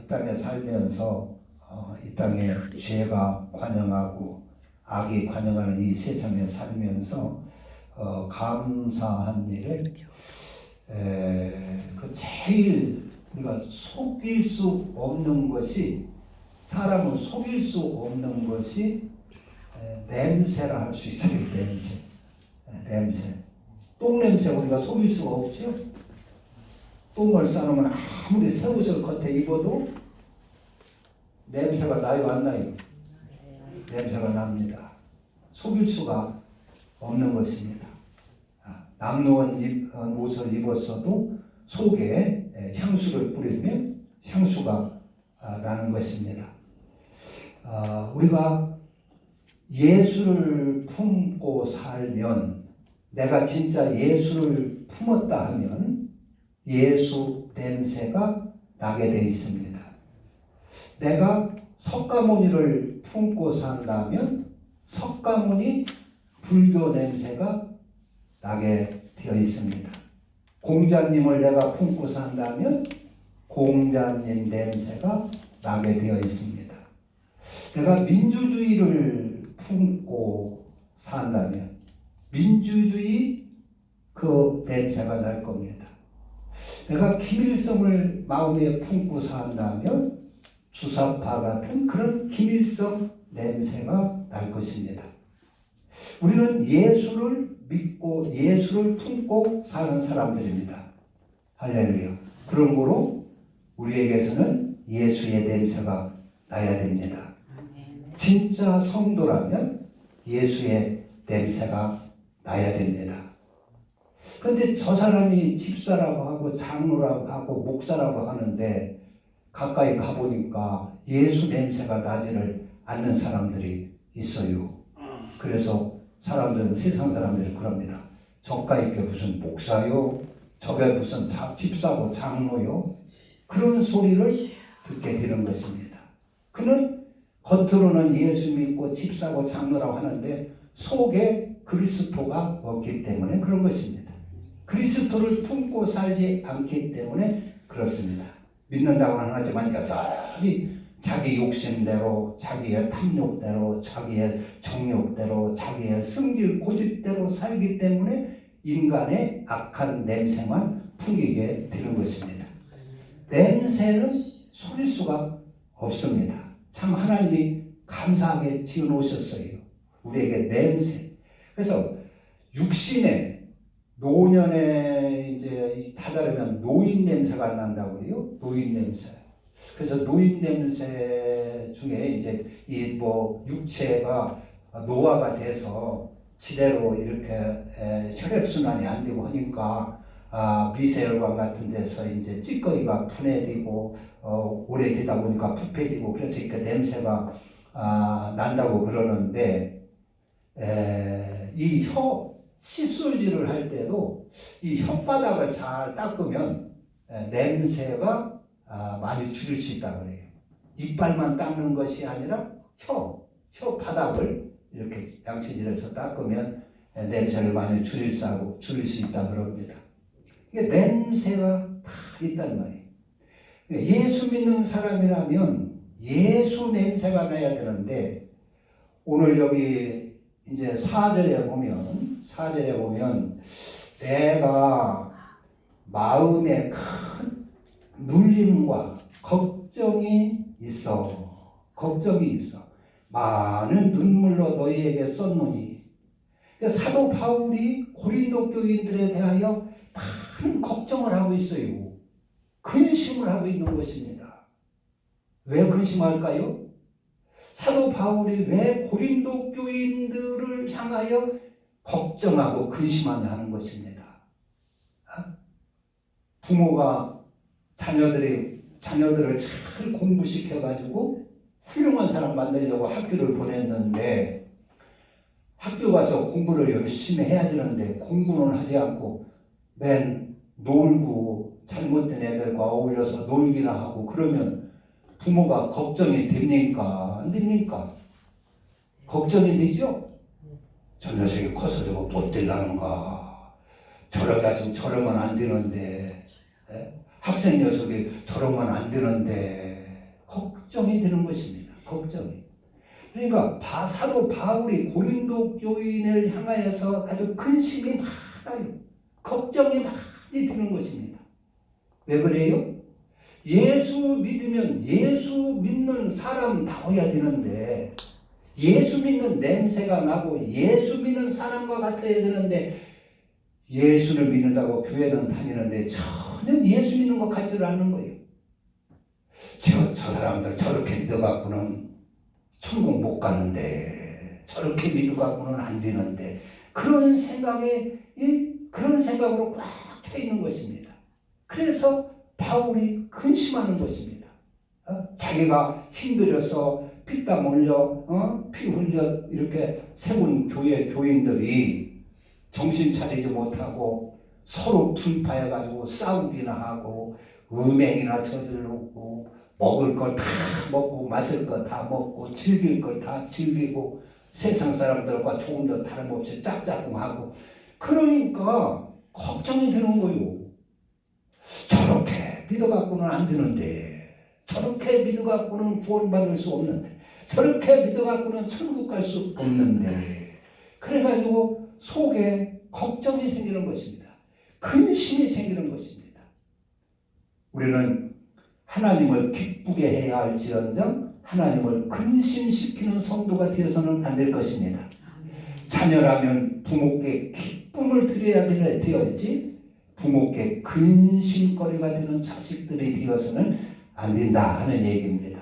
이 땅에 살면서 이 땅에 죄가 관영하고 악이 관영하는 이 세상에 살면서 감사한 일을 그 제일 우리가 속일 수 없는 것이, 사람은 속일 수 없는 것이 냄새라 할 수 있어요. 냄새. 똥 냄새 우리가 속일 수가 없죠. 똥을 싸놓으면 아무리 새 옷을 겉에 입어도 냄새가 나요, 안 나요? 냄새가 납니다. 속일 수가 없는 것입니다. 남루한 옷을 입었어도 속에 향수를 뿌리면 향수가 나는 것입니다. 우리가 예수를 품고 살면, 내가 진짜 예수를 품었다 하면 예수 냄새가 나게 되어 있습니다. 내가 석가모니를 품고 산다면 석가모니 불교 냄새가 나게 되어 있습니다. 공자님을 내가 품고 산다면 공자님 냄새가 나게 되어 있습니다. 내가 민주주의를 품고 산다면 민주주의 그 냄새가 날 겁니다. 내가 김일성을 마음에 품고 산다면 주사파 같은 그런 김일성 냄새가 날 것입니다. 우리는 예수를 믿고 예수를 품고 사는 사람들입니다. 할렐루야. 그런 거로 우리에게서는 예수의 냄새가 나야 됩니다. 진짜 성도라면 예수의 냄새가 나야 됩니다. 그런데 저 사람이 집사라고 하고 장로라고 하고 목사라고 하는데 가까이 가보니까 예수 냄새가 나지를 않는 사람들이 있어요. 그래서 사람들은, 세상 사람들이 그럽니다. 저가이 게 무슨 목사요? 저게 무슨 집사고 장로요? 그런 소리를 듣게 되는 것입니다. 그는 겉으로는 예수 믿고 집사고 장로라고 하는데 속에 그리스도가 없기 때문에 그런 것입니다. 그리스도를 품고 살지 않기 때문에 그렇습니다. 믿는다고는 하지만 여전히 자기 욕심대로, 자기의 탐욕대로, 자기의 정욕대로, 자기의 승질 고집대로 살기 때문에 인간의 악한 냄새만 풍기게 되는 것입니다. 냄새는 속일 수가 없습니다. 참 하나님이 감사하게 지어놓으셨어요. 우리에게 냄새. 그래서 육신에, 노년에 이제 다다르면 노인 냄새가 난다고 그래요. 노인 냄새. 그래서 노인 냄새 중에 이제 이 육체가 노화가 돼서 지대로 이렇게 혈액순환이 안 되고 하니까 미세혈관 같은 데서 이제 찌꺼기가 분해되고 오래되다 보니까 부패되고 그래서 이렇게 냄새가 난다고 그러는데, 이 칫솔질을 할 때도 이 혓바닥을 잘 닦으면 냄새가 많이 줄일 수 있다고 그래요. 이빨만 닦는 것이 아니라 혓바닥을 이렇게 양치질해서 닦으면 냄새를 많이 줄일 수 있다고 그럽니다. 이게 냄새가 다 있단 말이에요. 예수 믿는 사람이라면 예수 냄새가 나야 되는데, 오늘 여기 이제 4절에 보면 내가 마음에 큰 눌림과 걱정이 있어. 많은 눈물로 너희에게 썼노니. 사도 바울이 고린도 교인들에 대하여 많은 걱정을 하고 있어요. 근심을 하고 있는 것입니다. 왜 근심할까요? 사도 바울이 왜 고린도 교인들을 향하여 걱정하고 근심하는 것입니다. 부모가 자녀들을 잘 공부시켜가지고 훌륭한 사람 만들려고 학교를 보냈는데, 학교 가서 공부를 열심히 해야 되는데 공부는 하지 않고 맨 놀고 잘못된 애들과 어울려서 놀기나 하고 그러면 부모가 걱정이 됩니까? 안 됩니까? 걱정이 되죠? 저 녀석이 커서 저거 못 될라는가? 저러면 안 되는데, 학생 녀석이 저러면 안 되는데, 걱정이 되는 것입니다. 걱정이. 그러니까 사도 바울이 고린도 교인을 향하여서 아주 근심이 많아요. 걱정이 많이 드는 것입니다. 왜 그래요? 예수 믿으면 예수 믿는 사람 나와야 되는데, 예수 믿는 냄새가 나고 예수 믿는 사람과 같아야 되는데, 예수를 믿는다고 교회는 다니는데 전혀 예수 믿는 것 같지를 않는 거예요. 저 사람들 저렇게 믿어갖고는 천국 못 가는데, 저렇게 믿어갖고는 안 되는데, 그런 생각으로 꽉 차 있는 것입니다. 그래서 바울이 근심하는 것입니다. 자기가 힘들어서 피땀 흘려 피 흘려 이렇게 세운 교회 교인들이 정신 차리지 못하고 서로 분파해가지고 싸우기나 하고 음행이나 저지르고 먹을 거 다 먹고 마실 거 다 먹고 즐길 거 다 즐기고 세상 사람들과 조금 더 다름없이 짝짝꿍하고, 그러니까 걱정이 드는 거요. 저렇게 믿어갖고는 안 되는데, 저렇게 믿어갖고는 구원받을 수 없는데, 저렇게 믿어갖고는 천국 갈 수 없는데, 그래가지고 속에 걱정이 생기는 것입니다. 근심이 생기는 것입니다. 우리는 하나님을 기쁘게 해야 할지언정 하나님을 근심시키는 성도가 되어서는 안 될 것입니다. 자녀라면 부모께 기쁨을 드려야 되어야지 부모께 근심거리가 되는 자식들이 되어서는 안 된다 하는 얘기입니다.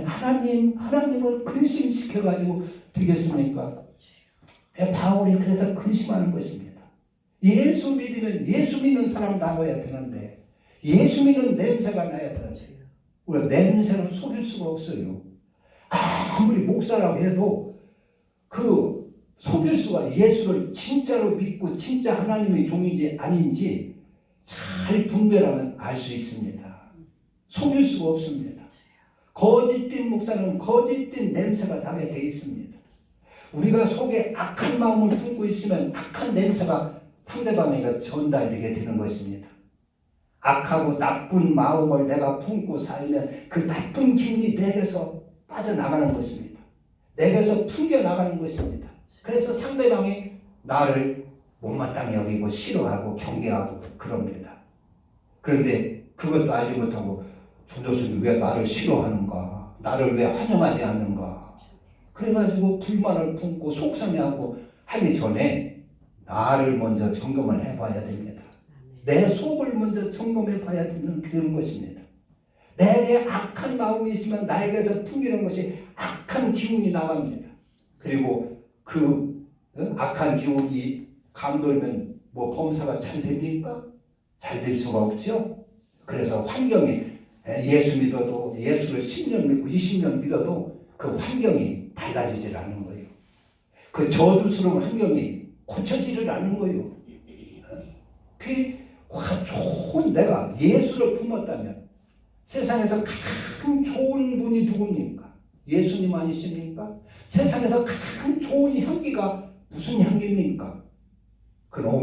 하나님을 근심시켜가지고 되겠습니까? 바울이 그래서 근심하는 것입니다. 예수 믿으면 예수 믿는 사람 나와야 되는데, 예수 믿는 냄새가 나야 되는데, 우리가 냄새는 속일 수가 없어요. 아무리 목사라고 해도 그 속일 수가, 예수를 진짜로 믿고 진짜 하나님의 종인지 아닌지 잘 분별하면 알 수 있습니다. 속일 수가 없습니다. 거짓된 목사는 거짓된 냄새가 나게 돼 있습니다. 우리가 속에 악한 마음을 품고 있으면 악한 냄새가 상대방에게 전달되게 되는 것입니다. 악하고 나쁜 마음을 내가 품고 살면 그 나쁜 기운이 내게서 빠져나가는 것입니다. 내게서 풍겨나가는 것입니다. 그래서 상대방이 나를 못마땅히 여기고 싫어하고 경계하고 그럽니다. 그런데 그것도 알지 못하고 저 녀석이 왜 나를 싫어하는가, 나를 왜 환영하지 않는가, 그래가지고 불만을 품고 속상해하고 하기 전에 나를 먼저 점검을 해봐야 됩니다. 내 속을 먼저 점검해 봐야 되는 것입니다. 내게 악한 마음이 있으면 나에게서 풍기는 것이 악한 기운이 나갑니다. 그리고 그 악한 기운이 감돌면 뭐 범사가 잘 됩니까? 잘 될 수가 없죠. 그래서 환경이, 예수 믿어도 예수를 10년 믿고 20년 믿어도 그 환경이 달라지질 않는 거예요. 그 저주스러운 환경이 고쳐지질 않는 거예요. 좋은, 내가 예수를 품었다면 세상에서 가장 좋은 분이 누굽니까? 예수님 아니십니까? 세상에서 가장 좋은 향기가 무슨 향기입니까? 그건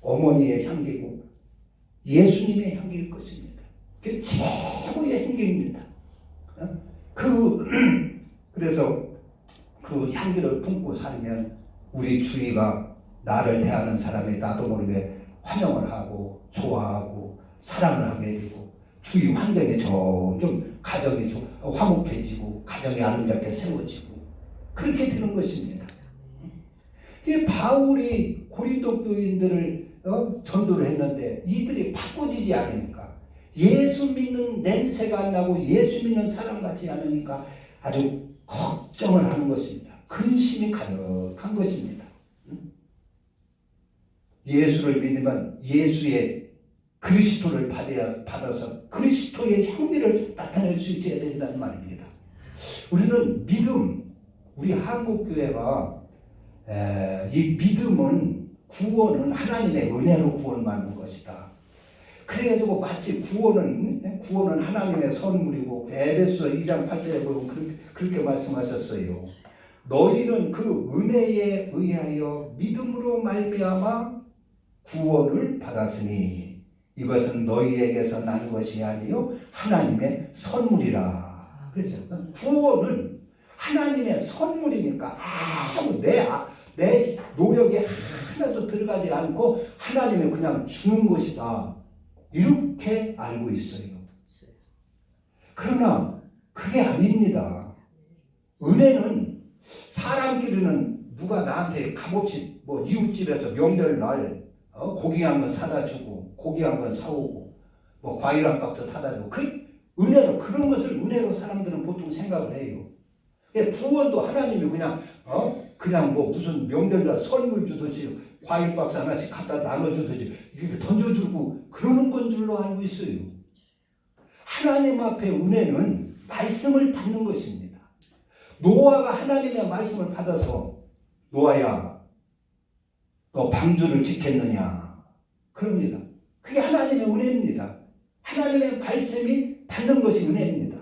어머니의 향기고 예수님의 향기일 것입니다. 그게 최고의 향기입니다. 그래서 그 향기를 품고 살면 우리 주위가 나를 대하는 사람이 나도 모르게 환영을 하고 좋아하고 사랑을 하게 되고, 주위 환경이 점점 가정이 좀 화목해지고 가정이 아름답게 세워지고 그렇게 되는 것입니다. 이 바울이 고린도 교인들을 전도를 했는데 이들이 바꿔지지 않으니까, 예수 믿는 냄새가 안 나고 예수 믿는 사람 같지 않으니까 아주 걱정을 하는 것입니다. 근심이 가득한 것입니다. 예수를 믿으면 예수의 그리스도를 받아서 그리스도의 향기를 나타낼 수 있어야 된다는 말입니다. 우리는 우리 한국교회가 이 믿음은, 구원은 하나님의 은혜로 구원을 받는 것이다. 그래가지고 마치 구원은 하나님의 선물이고, 에베소 2장 8절에 보면 그렇게 말씀하셨어요. 너희는 그 은혜에 의하여 믿음으로 말미암아 구원을 받았으니 이것은 너희에게서 난 것이 아니요 하나님의 선물이라. 그렇죠. 구원은 하나님의 선물이니까 아무 내 노력이 하나도 들어가지 않고 하나님이 그냥 주는 것이다. 이렇게 알고 있어요. 그러나 그게 아닙니다. 은혜는 사람끼리는 누가 나한테 값없이 뭐 이웃집에서 명절날 고기 한 번 사다 주고 고기 한 번 사오고 뭐 과일 한 박스 타다 주고 그 은혜로 그런 것을 은혜로 사람들은 보통 생각을 해요. 구원도 하나님이 그냥 뭐 무슨 명절날 선물 주듯이 과일 박스 하나씩 갖다 나눠주듯이 이렇게 던져주고 그러는 건 줄로 알고 있어요. 하나님 앞에 은혜는 말씀을 받는 것입니다. 노아가 하나님의 말씀을 받아서 노아야 너 방주를 지켰느냐 그럽니다. 그게 하나님의 은혜입니다. 하나님의 말씀이 받는 것이 은혜입니다.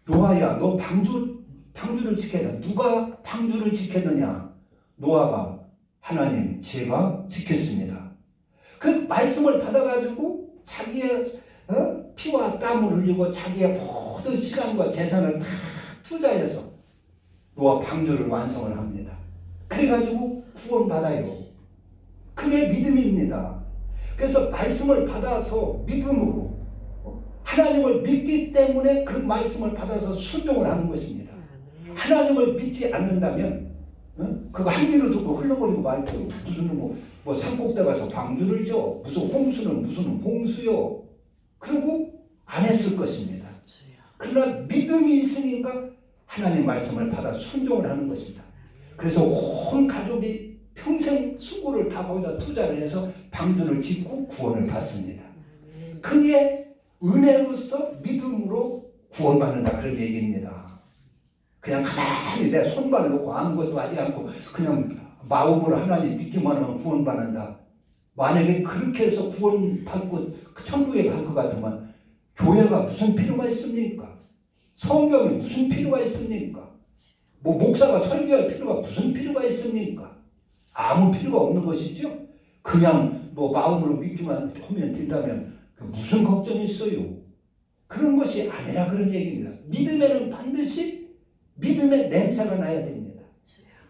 노아야 너 방주를 지켰느냐. 누가 방주를 지켰느냐. 노아가 하나님 제가 지켰습니다. 그 말씀을 받아가지고 자기의 피와 땀을 흘리고 자기의 모든 시간과 재산을 다 투자해서 노아 방주를 완성을 합니다. 그래가지고 구원받아요. 그게 믿음입니다. 그래서 말씀을 받아서 믿음으로 하나님을 믿기 때문에 그 말씀을 받아서 순종을 하는 것입니다. 하나님을 믿지 않는다면 그거 한 귀로 듣고 흘러버리고 말죠. 무슨 뭐 산꼭대 가서 방주를 줘. 무슨 홍수는 무슨 홍수요. 그리고 안 했을 것입니다. 그러나 믿음이 있으니까 하나님 말씀을 받아 순종을 하는 것입니다. 그래서 온 가족이 평생 수고를 다 거기다 투자를 해서 방주를 짓고 구원을 받습니다. 그게 은혜로서 믿음으로 구원받는다 그런 얘기입니다. 그냥 가만히 내 손발 놓고 아무것도 하지 않고 그냥 마음으로 하나님 믿기만 하면 구원받는다. 만약에 그렇게 해서 구원받고 천국에 갈 것 같으면 교회가 무슨 필요가 있습니까? 성경이 무슨 필요가 있습니까? 뭐 목사가 설교할 필요가 무슨 필요가 있습니까? 아무 필요가 없는 것이죠. 그냥 뭐 마음으로 믿기만 하면 된다면 무슨 걱정이 있어요? 그런 것이 아니라 그런 얘기입니다. 믿음에는 반드시 믿음의 냄새가 나야 됩니다.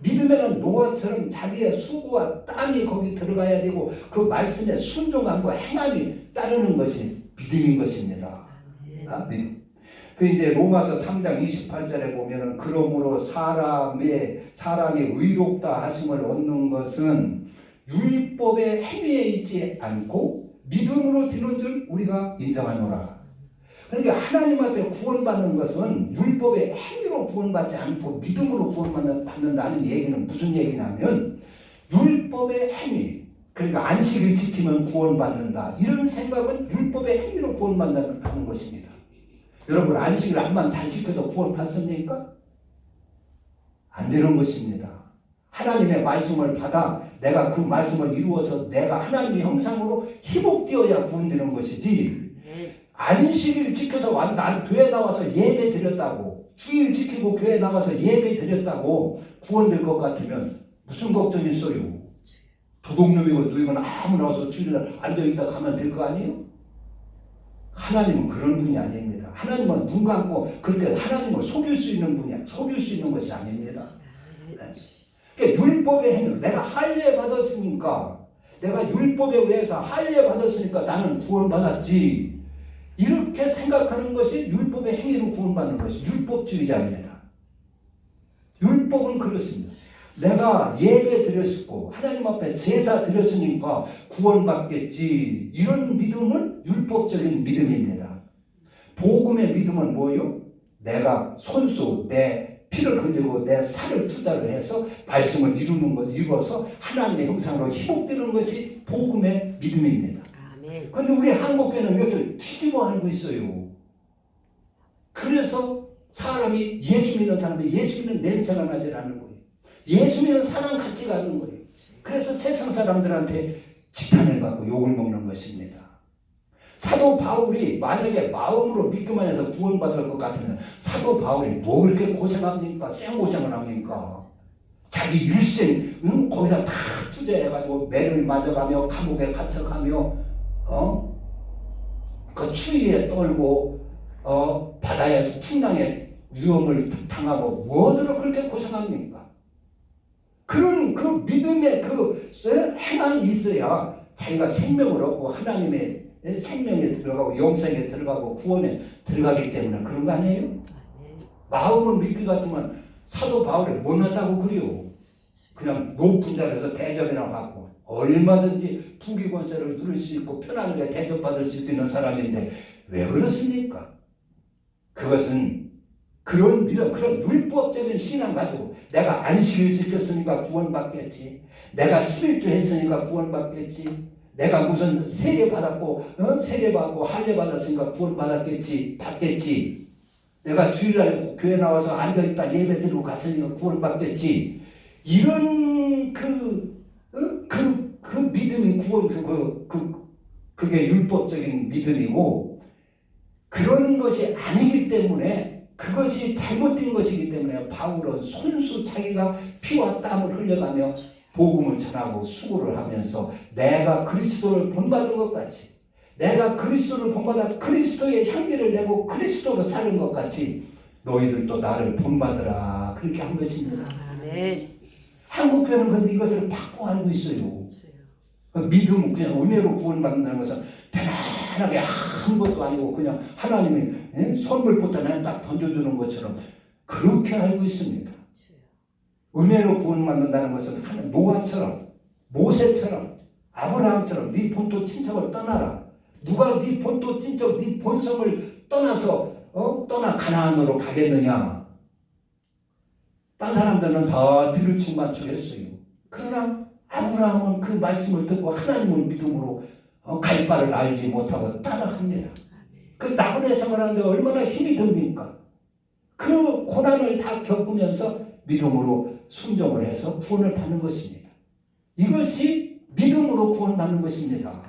믿음에는 노아처럼 자기의 수고와 땀이 거기 들어가야 되고 그 말씀에 순종함과 행함이 따르는 것이 믿음인 것입니다. 믿음. 그 이제 로마서 3장 28절에 보면은 그러므로 사람이 의롭다 하심을 얻는 것은 율법의 행위에 있지 않고 믿음으로 되는 줄 우리가 인정하노라. 그러니까 하나님 앞에 구원받는 것은 율법의 행위로 구원받지 않고 믿음으로 구원받는다는 얘기는 무슨 얘기냐면 율법의 행위, 그러니까 안식을 지키면 구원받는다. 이런 생각은 율법의 행위로 구원받는다는 것입니다. 여러분 안식을 암만 잘 지켜도 구원받습니까? 안 되는 것입니다. 하나님의 말씀을 받아 내가 그 말씀을 이루어서 내가 하나님의 형상으로 희복되어야 구원되는 것이지 안식일 지켜서 난 교회 나와서 예배 드렸다고 주일 지키고 교회 나와서 예배 드렸다고 구원될 것 같으면 무슨 걱정이 있어요? 도둑놈이고 누이건 아무나 와서 주일날 앉아있다 가면 될 거 아니에요? 하나님은 그런 분이 아닙니다. 하나님은 눈 감고 그렇게 하나님을 속일 수 있는 분이 속일 수 있는 것이 아닙니다. 네. 그러니까 율법의 행위로 내가 할례 받았으니까 내가 율법에 의해서 할례 받았으니까 나는 구원받았지 이렇게 생각하는 것이 율법의 행위로 구원받는 것이 율법주의자입니다. 율법은 그렇습니다. 내가 예배 드렸고 하나님 앞에 제사 드렸으니까 구원받겠지 이런 믿음은 율법적인 믿음입니다. 복음의 믿음은 뭐예요? 내가 손수 내 피를 흘리고 내 살을 투자를 해서 말씀을 이루어서 하나님의 형상으로 희복되는 것이 복음의 믿음입니다. 그런데 우리 한국교회는 이것을 뒤집어 알고 있어요. 그래서 사람이 예수 믿는 사람이 예수 믿는 냄새가 나지 않는 거예요. 예수 믿는 사람 같지가 않는 거예요. 그래서 세상 사람들한테 지탄을 받고 욕을 먹는 것입니다. 사도 바울이 만약에 마음으로 믿기만 해서 구원받을 것 같으면 사도 바울이 뭐 그렇게 고생합니까? 생고생을 합니까? 자기 일생 거기서 다 투자해가지고 매를 맞아가며 감옥에 갇혀가며 그 추위에 떨고 바다에서 풍랑에 위험을 당하고 뭐더러 그렇게 고생합니까? 그런 그 믿음의 그 행함이 있어야 자기가 생명을 얻고 하나님의 생명에 들어가고 영생에 들어가고 구원에 들어가기 때문에 그런 거 아니에요? 마음은 믿기 같으면 사도 바울이 못났다고 그래요. 그냥 높은 자리에서 대접이나 받고 얼마든지 부귀권세를 누릴 수 있고 편안하게 대접받을 수 있는 사람인데 왜 그렇습니까? 그것은 그런 믿음, 그런 율법적인 신앙 가지고 내가 안식일 지켰으니까 구원받겠지, 내가 11조 했으니까 구원받겠지, 내가 무슨 세례 받았고 세례 받고 할례 받았으니까 구원받았겠지, 받겠지, 내가 주일날 교회 나와서 앉아있다 예배 드리고 갔으니까 구원받겠지, 이런 그 믿음이 구원, 그게 율법적인 믿음이고, 그런 것이 아니기 때문에, 그것이 잘못된 것이기 때문에 바울은 손수 자기가 피와 땀을 흘려가며 복음을 전하고 수고를 하면서 내가 그리스도를 본받은 것 같이, 내가 그리스도를 본받아 그리스도의 향기를 내고 그리스도로 사는 것 같이 너희들도 나를 본받으라, 그렇게 한 것입니다. 아멘. 한국 교회는 근데 이것을 바꿔 알고 있어요. 믿음은 그냥 은혜로 구원받는다는 것은 편안하게 아무것도 아니고 그냥 하나님이 선물부터 나는 딱 던져주는 것처럼 그렇게 알고 있습니다. 은혜로 구원받는다는 것은 노아처럼, 모세처럼, 아브라함처럼 네 본토 친척을 떠나라. 누가 네 본토 친척, 네 본성을 떠나서 떠나 가나안으로 가겠느냐. 딴 사람들은 다 뒤를 충만추겠어요. 그러나 아브라함은 그 말씀을 듣고 하나님을 믿음으로 갈 바를 알지 못하고 따라갑니다. 그 나그네 생활하는데 얼마나 힘이 듭니까? 그 고난을 다 겪으면서 믿음으로 순종을 해서 구원을 받는 것입니다. 이것이 믿음으로 구원받는 것입니다.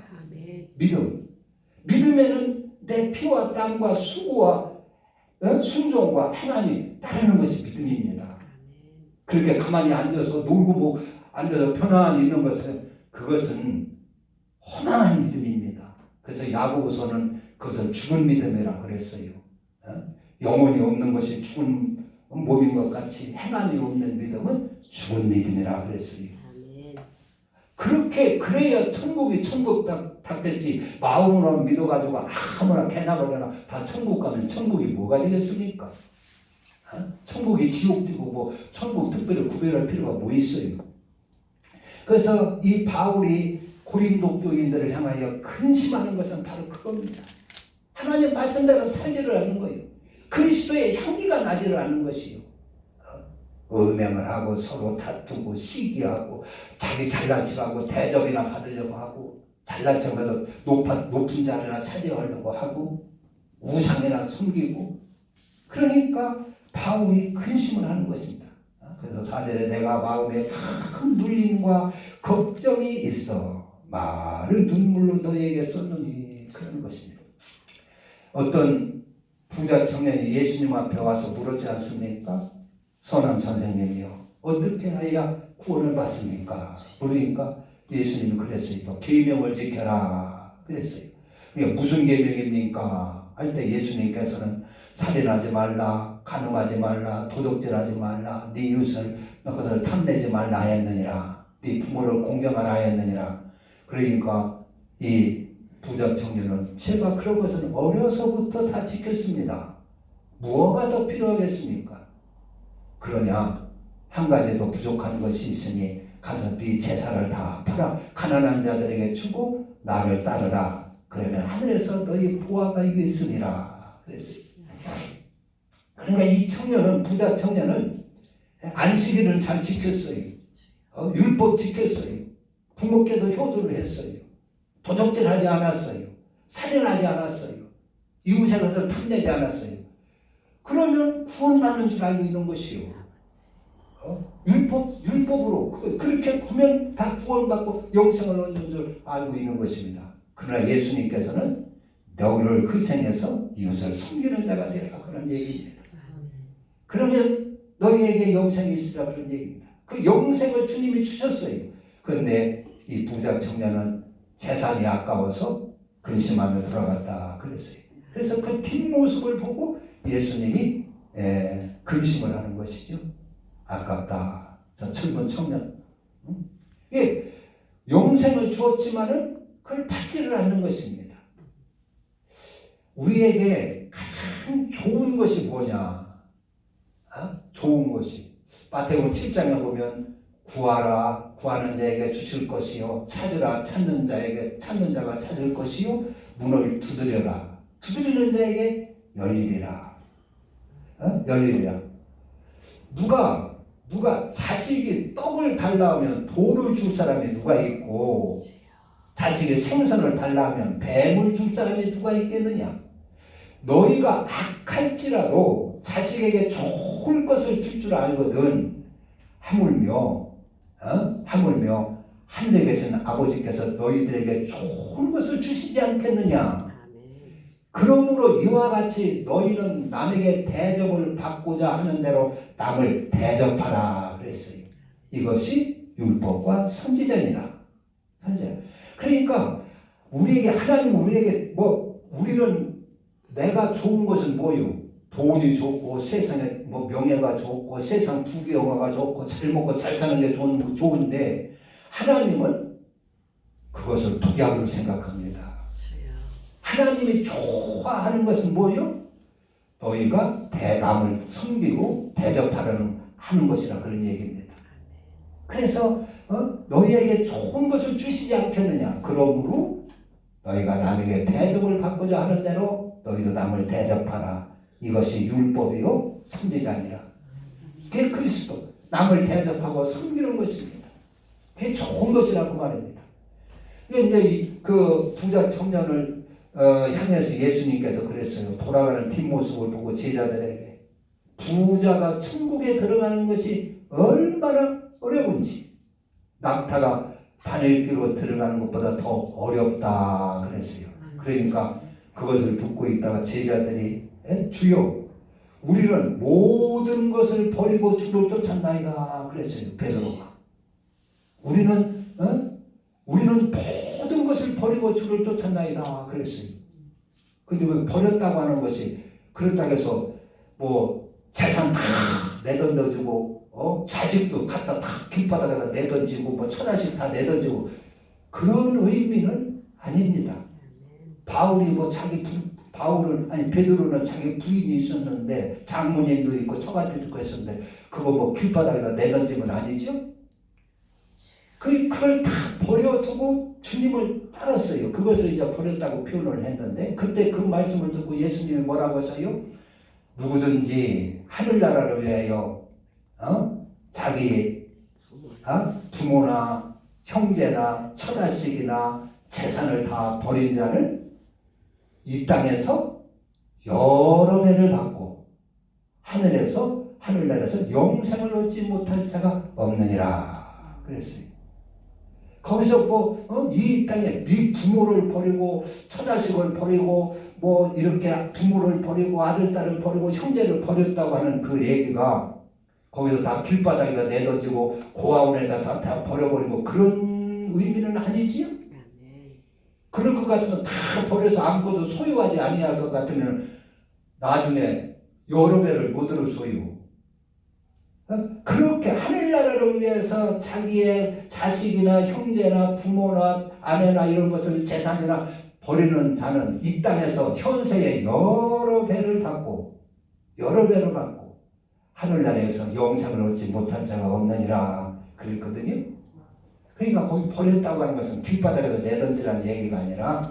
믿음. 믿음에는 내 피와 땀과 수고와 순종과 하나님 따르는 것이 믿음입니다. 그렇게 가만히 앉아서 놀고 앉아서 편안히 있는 것은 그것은 허망한 믿음입니다. 그래서 야고보서는 그것을 죽은 믿음이라고 그랬어요. 영혼이 없는 것이 죽은 몸인 것 같이 행함이 없는 믿음은 죽은 믿음이라고 그랬어요. 그렇게 그래야 천국이 천국 닦겠지. 마음으로 믿어가지고 아무나 개나버려나 다 천국 가면 천국이 뭐가 되겠습니까? 천국이 지옥이고 뭐 천국 특별히 구별할 필요가 뭐 있어요. 그래서 이 바울이 고린도 교인들을 향하여 근심하는 것은 바로 그겁니다. 하나님 말씀대로 살지를 않는 거예요. 그리스도의 향기가 나지를 않는 것이요. 음행을 하고 서로 다투고 시기하고 자기 잘난 척하고 대접이나 받으려고 하고 잘난 척해서 높은 자리나 차지하려고 하고 우상이나 섬기고, 그러니까 바울이 근심을 하는 것입니다. 그래서 4절에 내가 마음에 큰 눌림과 걱정이 있어 말을 눈물로 너에게 썼느니, 그런 것입니다. 어떤 부자 청년이 예수님 앞에 와서 물었지 않습니까? 선한 선생님이요, 어떻게 해야 구원을 받습니까? 물으니까 예수님이 그랬어요. 또 계명을 지켜라 그랬어요. 그러니까 무슨 계명입니까? 할 때 예수님께서는 살인하지 말라, 간음하지 말라, 도적질하지 말라, 네 이웃을 그것을 탐내지 말라 하였느니라, 네 부모를 공경하라 하였느니라. 그러니까 이 부자 청년은 제가 그런 것은 어려서부터 다 지켰습니다. 무엇가 더 필요하겠습니까? 그러냐, 한 가지 더 부족한 것이 있으니 가서 네 재산을 다 팔아 가난한 자들에게 주고 나를 따르라. 그러면 하늘에서 너희 보화가 있으리라 그랬어요. 그러니까 이 청년은, 부자 청년은 안식일을 잘 지켰어요. 율법 지켰어요. 부모께도 효도를 했어요. 도적질하지 않았어요. 살인하지 않았어요. 이웃의 것을 탐내지 않았어요. 그러면 구원받는 줄 알고 있는 것이요. 율법으로 그렇게 하면 다 구원받고 영생을 얻는 줄 알고 있는 것입니다. 그러나 예수님께서는 너를 희생해서 이웃을 섬기는 자가 되라, 그런 얘기입니다. 그러면 너희에게 영생이 있으라, 그런 얘기입니다. 그 영생을 주님이 주셨어요. 그런데 이 부자 청년은 재산이 아까워서 근심하며 돌아갔다 그랬어요. 그래서 그 뒷모습을 보고 예수님이 근심을 하는 것이죠. 아깝다. 저 젊은 청년. 이게 영생을 주었지만은 그걸 받지를 않는 것입니다. 우리에게 가장 좋은 것이 뭐냐? 좋은 것이. 마태복음 7장에 보면 구하라, 구하는 자에게 주실 것이요, 찾으라, 찾는 자가 찾을 것이요, 문을 두드려라, 두드리는 자에게 열리리라. 열리리라. 누가 자식이 떡을 달라 하면 돌을 줄 사람이 누가 있고, 자식이 생선을 달라 하면 뱀을 줄 사람이 누가 있겠느냐? 너희가 악할지라도 자식에게 좋을 것을 줄 줄 알거든. 하물며 하늘에 계신 아버지께서 너희들에게 좋은 것을 주시지 않겠느냐? 그러므로 이와 같이 너희는 남에게 대접을 받고자 하는 대로 남을 대접하라 그랬어요. 이것이 율법과 선지자니라. 그러니까 하나님 우리에게 우리는 내가 좋은 것은 뭐요? 돈이 좋고 세상에 명예가 좋고 세상 부귀영화가 좋고 잘 먹고 잘 사는 게 좋은데 하나님은 그것을 독약으로 생각합니다. 하나님이 좋아하는 것은 뭐요? 너희가 남을 섬기고 대접하려는 하는 것이라 그런 얘기입니다. 그래서 너희에게 좋은 것을 주시지 않겠느냐? 그러므로 너희가 남에게 대접을 받고자 하는 대로 너희도 남을 대접하라. 이것이 율법이요 선지자니라. 그게 그리스도 남을 대접하고 섬기는 것입니다. 그게 좋은 것이라고 말입니다. 이제 그 부자 청년을 향해서 예수님께서 그랬어요. 돌아가는 뒷모습을 보고 제자들에게 부자가 천국에 들어가는 것이 얼마나 어려운지, 낙타가 바늘기로 들어가는 것보다 더 어렵다 그랬어요. 그러니까 그것을 듣고 있다가 제자들이 주여 우리는 모든 것을 버리고 주를 쫓았나이다 그랬어요. 베드로가 우리는 모든 것을 버리고 주를 쫓았나이다 그랬어요. 근데 그 버렸다고 하는 것이 그렇다고 해서 재산 다 내던져주고 자식도 갖다 다 길바닥에다 내던지고 처자식 다 내던지고 그런 의미는 아닙니다. 베드로는 자기 부인이 있었는데 장모님도 있고 처가들도 있고 했었는데 그거 길바닥에다 내던진 건 아니죠? 그걸 다 버려두고 주님을 따랐어요. 그것을 이제 버렸다고 표현을 했는데 그때 그 말씀을 듣고 예수님이 뭐라고 했어요? 누구든지 하늘나라를 위하여 자기 부모나 형제나 처자식이나 재산을 다 버린 자는 이 땅에서 여러 배를 받고 하늘나라에서 영생을 얻지 못할 자가 없느니라 그랬어요. 거기서 이 땅에 네 부모를 버리고 처자식을 버리고 이렇게 부모를 버리고 아들 딸을 버리고 형제를 버렸다고 하는 그 얘기가 거기서 다 길바닥에다 내던지고 고아원에다 다 버려버리고 그런 의미는 아니지요. 그럴 것 같으면 다 버려서 아무것도 소유하지 아니할 것 같으면 나중에 여러 배를 못 얻을 소유. 그렇게 하늘나라를 위해서 자기의 자식이나 형제나 부모나 아내나 이런 것을 재산이나 버리는 자는 이 땅에서 현세에 여러 배를 받고 하늘나라에서 영생을 얻지 못할 자가 없느니라 그랬거든요. 그러니까 거기 버렸다고 하는 것은 길바닥에서 내던지라는 얘기가 아니라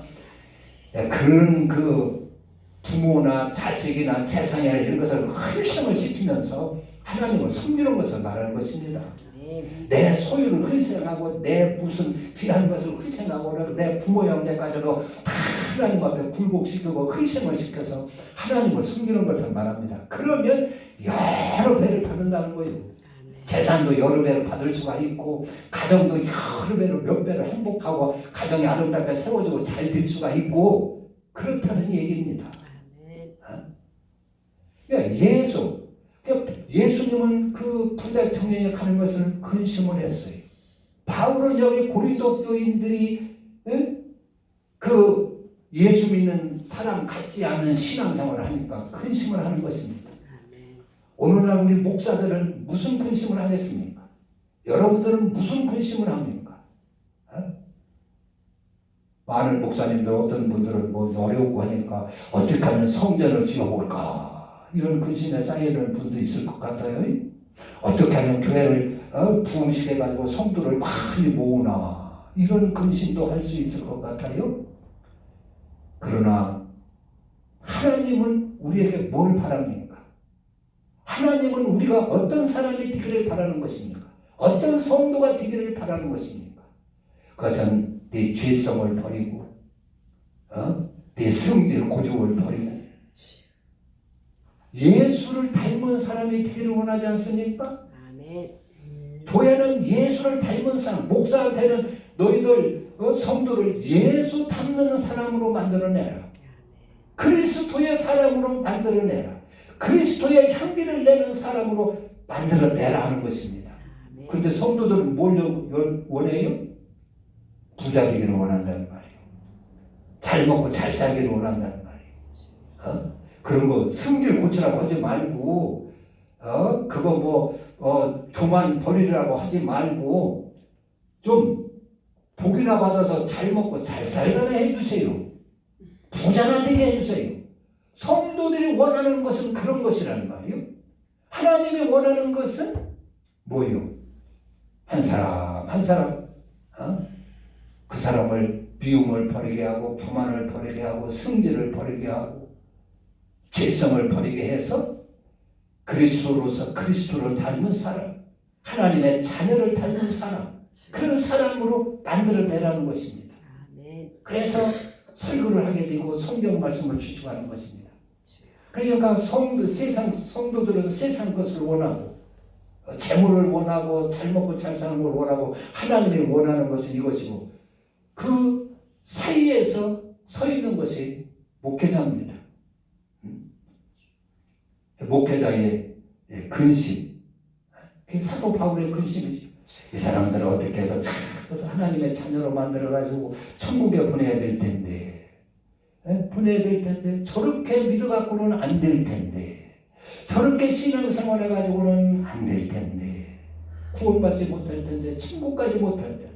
그런 그 부모나 자식이나 재산이나 이런 것을 희생을 시키면서 하나님을 섬기는 것을 말하는 것입니다. 내 소유를 희생하고 내 무슨 귀한 것을 희생하고 내 부모 형제까지도 다 하나님 앞에 굴복시키고 희생을 시켜서 하나님을 섬기는 것을 말합니다. 그러면 여러 배를 받는다는 거예요. 재산도 여러 배로 받을 수가 있고 가정도 여러 배로 몇 배로 행복하고 가정이 아름답게 세워지고 잘 될 수가 있고 그렇다는 얘기입니다. 예수님은 그 부자 청년이 가는 것을 근심을 했어요. 바울은 여기 고린도 교인들이 그 예수 믿는 사람 같지 않은 신앙생활을 하니까 근심을 하는 것입니다. 오늘날 우리 목사들은 무슨 근심을 하겠습니까? 여러분들은 무슨 근심을 합니까? 많은 목사님들 어떤 분들은 뭐 어려우고 하니까 어떻게 하면 성전을 지어볼까 이런 근심에 쌓이는 분도 있을 것 같아요. 어떻게 하면 교회를 부흥시켜가지고 성도를 많이 모으나 이런 근심도 할 수 있을 것 같아요. 그러나 하나님은 우리에게 뭘 바랍니까? 하나님은 우리가 어떤 사람이 되기를 바라는 것입니까? 어떤 성도가 되기를 바라는 것입니까? 그것은 네 죄성을 버리고 네 성질 고집을 버리고 예수를 닮은 사람이 되기를 원하지 않습니까? 아멘. 교회는 예수를 닮은 사람, 목사한테는 너희들 성도를 예수 닮는 사람으로 만들어내라. 그리스도의 사람으로 만들어내라. 그리스도의 향기를 내는 사람으로 만들어내라 하는 것입니다. 그런데 성도들은 뭘 원해요? 부자 되기를 원한다는 말이에요. 잘 먹고 잘 살기를 원한다는 말이에요. 그런 거 성질 고치라고 하지 말고 그거 교만 버리라고 하지 말고 좀 복이나 받아서 잘 먹고 잘 살거나 해주세요. 부자나 되게 해주세요. 성도들이 원하는 것은 그런 것이라는 말이에요. 하나님이 원하는 것은 뭐예요? 한 사람 한 사람 그 사람을 미움을 버리게 하고 교만을 버리게 하고 승질을 버리게 하고 죄성을 버리게 해서 그리스도로서 그리스도를 닮은 사람, 하나님의 자녀를 닮은 사람, 그런 사람으로 만들어내라는 것입니다. 그래서 설교를 하게 되고 성경 말씀을 추구하는 것입니다. 그러니까 세상 성도들은 세상 것을 원하고 재물을 원하고 잘 먹고 잘 사는 걸 원하고 하나님이 원하는 것은 이것이고 그 사이에서 서 있는 것이 목회자입니다. 목회자의 근심, 그게 사도 바울의 근심이지. 이 사람들을 어떻게 해서 잘 하나님의 자녀로 만들어가지고 천국에 보내야 될 텐데, 보내야 될 텐데 저렇게 믿어갖고는 안 될 텐데, 저렇게 신앙생활 해가지고는 안 될 텐데, 구원받지 못할 텐데, 천국까지 못할 텐데,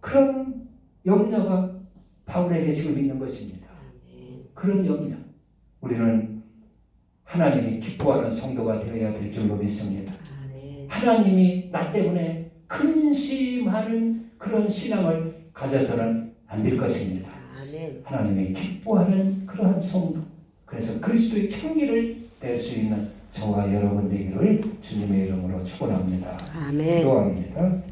그런 염려가 바울에게 지금 있는 것입니다. 그런 염려, 우리는 하나님이 기뻐하는 성도가 되어야 될 줄로 믿습니다. 하나님이 나 때문에 근심하는 그런 신앙을 가져서는 안 될 것입니다. 하나님이 기뻐하는 그러한 성도, 그래서 그리스도의 향기를 낼 수 있는 저와 여러분 되기를 주님의 이름으로 축원합니다. 아멘. 기도합니다.